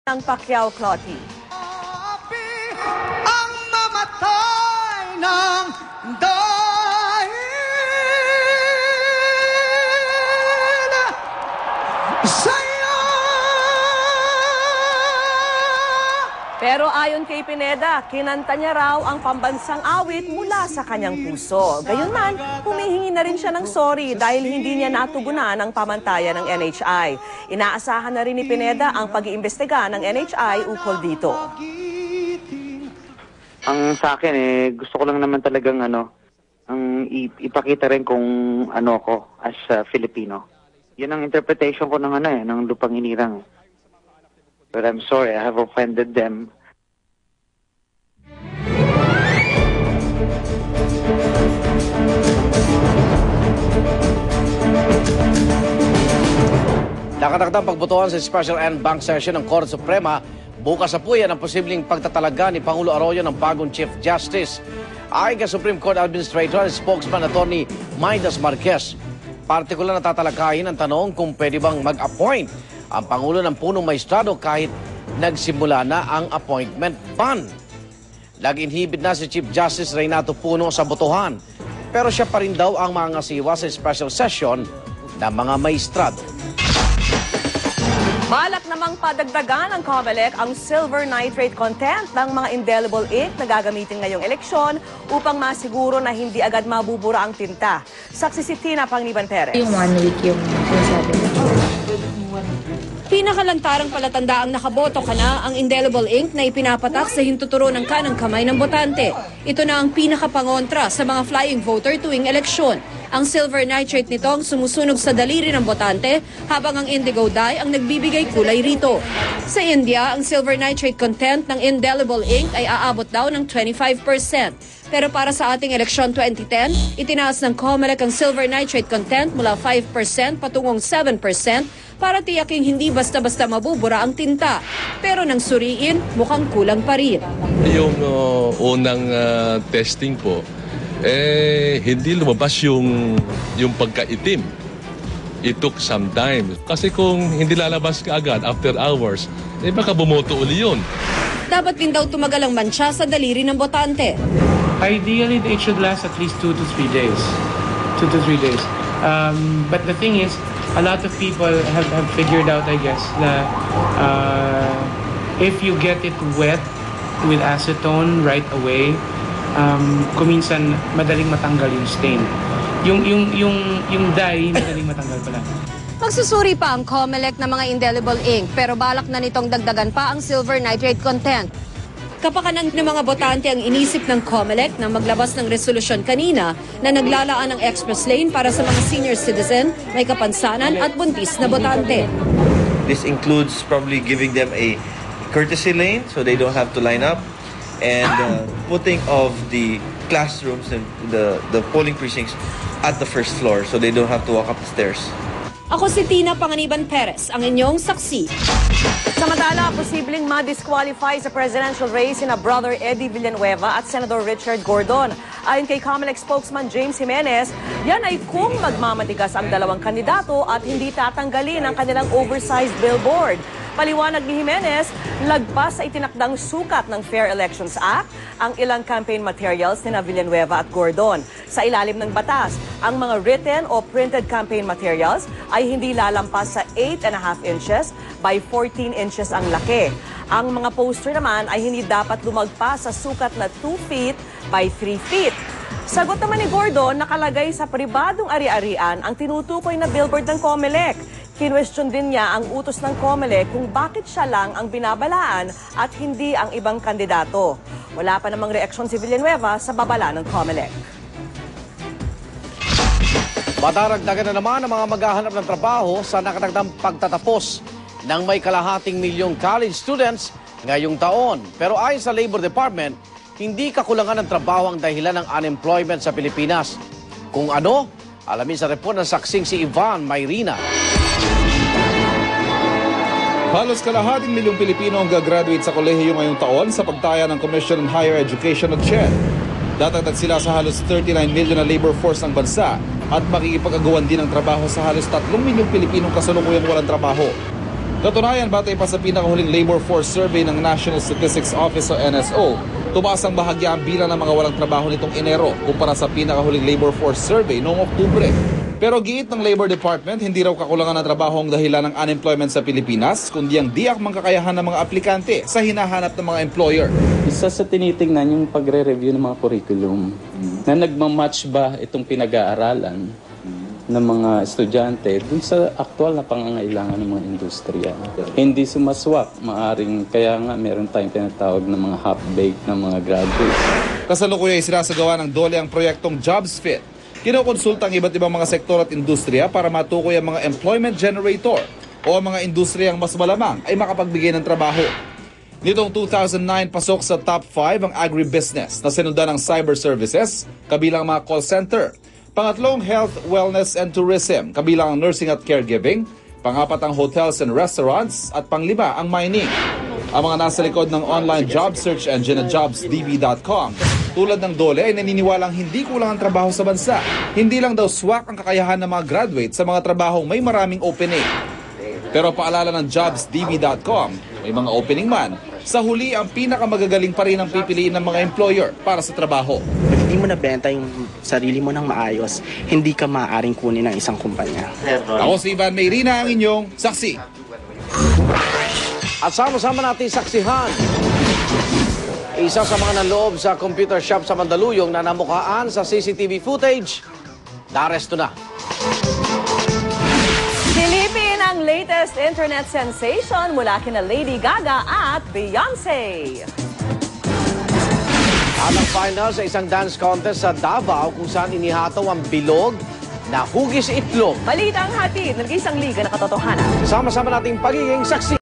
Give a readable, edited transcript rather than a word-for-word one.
ng Pacquiao Cloty. Ang mamatay ng dahil sa'yo. Pero ayon kay Pineda, kinanta niya raw ang pambansang awit mula sa kanyang puso. Gayunman, humihingi na rin siya ng sorry dahil hindi niya natugunan ang pamantayan ng NHI. Inaasahan na rin ni Pineda ang pag-iimbestiga ng NHI ukol dito. Ang sa akin gusto ko lang naman talagang ang ipakita rin kung ano ako as Filipino. Yun ang interpretation ko ng ng lupang inirang. But I'm sorry, I have offended them. Nakatakdang pagbotohan sa Special End Bank Session ng Korte Suprema. Bukas na po yan ang posibleng pagtatalaga ni Pangulo Arroyo ng bagong Chief Justice. Ayon kay Supreme Court Administrator at spokesman Attorney Maidas Marquez, partikular na tatalakayin ang tanong kung pwede bang mag-appoint ang Pangulo ng punong maestrado kahit nagsimula na ang appointment ban. Nag-inhibit na si Chief Justice Reynato Puno sa botohan, pero siya pa rin daw ang mangasiwa sa special session ng mga maestrado. Balak namang padagdagan ng COMELEC ang silver nitrate content ng mga indelible ink na gagamitin ngayong eleksyon upang masiguro na hindi agad mabubura ang tinta. Saksi si Tina Panganiban Perez. Yung 1 week yung sinasabi na. Pinakalantarang palatandaang nakaboto ka na ang indelible ink na ipinapatak sa hintuturo ng kanang kamay ng botante. Ito na ang pinakapangontra sa mga flying voter tuwing eleksyon. Ang silver nitrate nito ang sumusunog sa daliri ng botante habang ang indigo dye ang nagbibigay kulay rito. Sa India, ang silver nitrate content ng indelible ink ay aabot daw ng 25%. Pero para sa ating eleksyon 2010, itinaas ng COMELEC ang silver nitrate content mula 5% patungong 7% para tiyaking hindi basta-basta mabubura ang tinta. Pero nang suriin, mukhang kulang pa rin. Yung unang testing po, hindi lumabas yung pagkaitim. It took some time. Kasi kung hindi lalabas ka agad after hours, baka bumoto uli yun. Dapat din daw tumagal ang mancha sa daliri ng botante. Ideally, it should last at least 2 to 3 days. 2 to 3 days. But the thing is, a lot of people have figured out, I guess, that if you get it wet with acetone right away, kuminsan madaling matanggal yung stain. Yung dye, madaling matanggal pala. Magsusuri pa ang COMELEC ng mga indelible ink pero balak na nitong dagdagan pa ang silver nitrate content. Kapakanan ng mga botante ang inisip ng COMELEC na maglabas ng resolusyon kanina na naglalaan ng express lane para sa mga senior citizen, may kapansanan at buntis na botante. This includes probably giving them a courtesy lane so they don't have to line up, and putting of the classrooms and the polling precincts at the first floor so they don't have to walk up the stairs. Ako si Tina Panganiban Perez, ang inyong saksi. Samantala, posibleng ma-disqualify sa presidential race sina Brother Eddie Villanueva at Senator Richard Gordon. Ayon kay COMELEC spokesman James Jimenez, yan ay kung magmamatigas ang dalawang kandidato at hindi tatanggalin ang kanilang oversized billboard. Paliwanag ni Jimenez, lagpas sa itinakdang sukat ng Fair Elections Act ang ilang campaign materials ni Villanueva at Gordon. Sa ilalim ng batas, ang mga written o printed campaign materials ay hindi lalampas sa 8.5 inches by 14 inches ang laki. Ang mga poster naman ay hindi dapat lumagpas sa sukat na 2 feet by 3 feet. Sagot naman ni Gordon, nakalagay sa pribadong ari-arian ang tinutukoy na billboard ng COMELEC. Kinwestiyon din niya ang utos ng COMELEC kung bakit siya lang ang binabalaan at hindi ang ibang kandidato. Wala pa namang reaksyon si Villanueva sa babala ng COMELEC. Madaragdagan na naman ang mga maghahanap ng trabaho sa nakatagdang pagtatapos ng may kalahating milyong college students ngayong taon. Pero ayon sa Labor Department, hindi kakulangan ng trabaho ang dahilan ng unemployment sa Pilipinas. Kung ano, alamin sa report ng saksing si Ivan Mayrina. Halos kalahating milyong Pilipino ang gagraduate sa kolehiyo ngayong taon sa pagtaya ng Commission on Higher Education o CHED. Datagdag sila sa halos 39 million na labor force ng bansa at makikipag-agawan din ng trabaho sa halos 3 milyong Pilipinong kasalukuyang walang trabaho. Katunayan, batay pa sa pinakahuling labor force survey ng National Statistics Office o NSO, tumaas ang bahagya ang bilang ng mga walang trabaho nitong Enero kumpara sa pinakahuling labor force survey noong Oktubre. Pero giit ng Labor Department, hindi raw kakulangan ng trabaho ang dahilan ng unemployment sa Pilipinas, kundi ang di akmang kakayahan ng mga aplikante sa hinahanap ng mga employer. Isa sa tinitingnan yung pagre-review ng mga curriculum na nagmamatch ba itong pinag-aaralan ng mga estudyante dun sa aktual na pangangailangan ng mga industriya. Hindi sumaswak, maaring kaya nga meron tayong tinatawag ng mga half-baked ng mga graduates. Kasalukuyan ay sinasagawa ng DOLE ang proyektong Jobs Fit. Kinukonsulta ang iba't ibang mga sektor at industriya para matukoy ang mga employment generator o ang mga industriyang mas malamang ay makapagbigay ng trabaho. Nitong 2009, pasok sa top 5 ang agribusiness na sinundan ng cyber services, kabilang mga call center. Pangatlong, health, wellness and tourism, kabilang ang nursing at caregiving. Pangapat ang hotels and restaurants. At panglima, ang mining. Ang mga nasa likod ng online job search engine na jobsdb.com, tulad ng DOLE, ay naniniwalang hindi kulang ang trabaho sa bansa. Hindi lang daw swak ang kakayahan ng mga graduate sa mga trabahong may maraming opening. Pero paalala ng jobsdb.com, may mga opening man, sa huli ang pinakamagagaling pa rin ang pipiliin ng mga employer para sa trabaho. Pag hindi mo nabenta yung sarili mo ng maayos, hindi ka maaaring kunin ng isang kumpanya. Ako si Ivan Mayrina, ang inyong saksi. At sama-sama natin saksihan. Isa sa mga nanloob sa computer shop sa Mandaluyong na namukhaan sa CCTV footage, naaresto na. Silipin ang latest internet sensation mula kina Lady Gaga at Beyonce. At ang final sa isang dance contest sa Davao kung saan inihataw ang bilog na hugis itlog. Balitang hatid ng isang liga na katotohanan. Sama-sama nating pagiging saksi.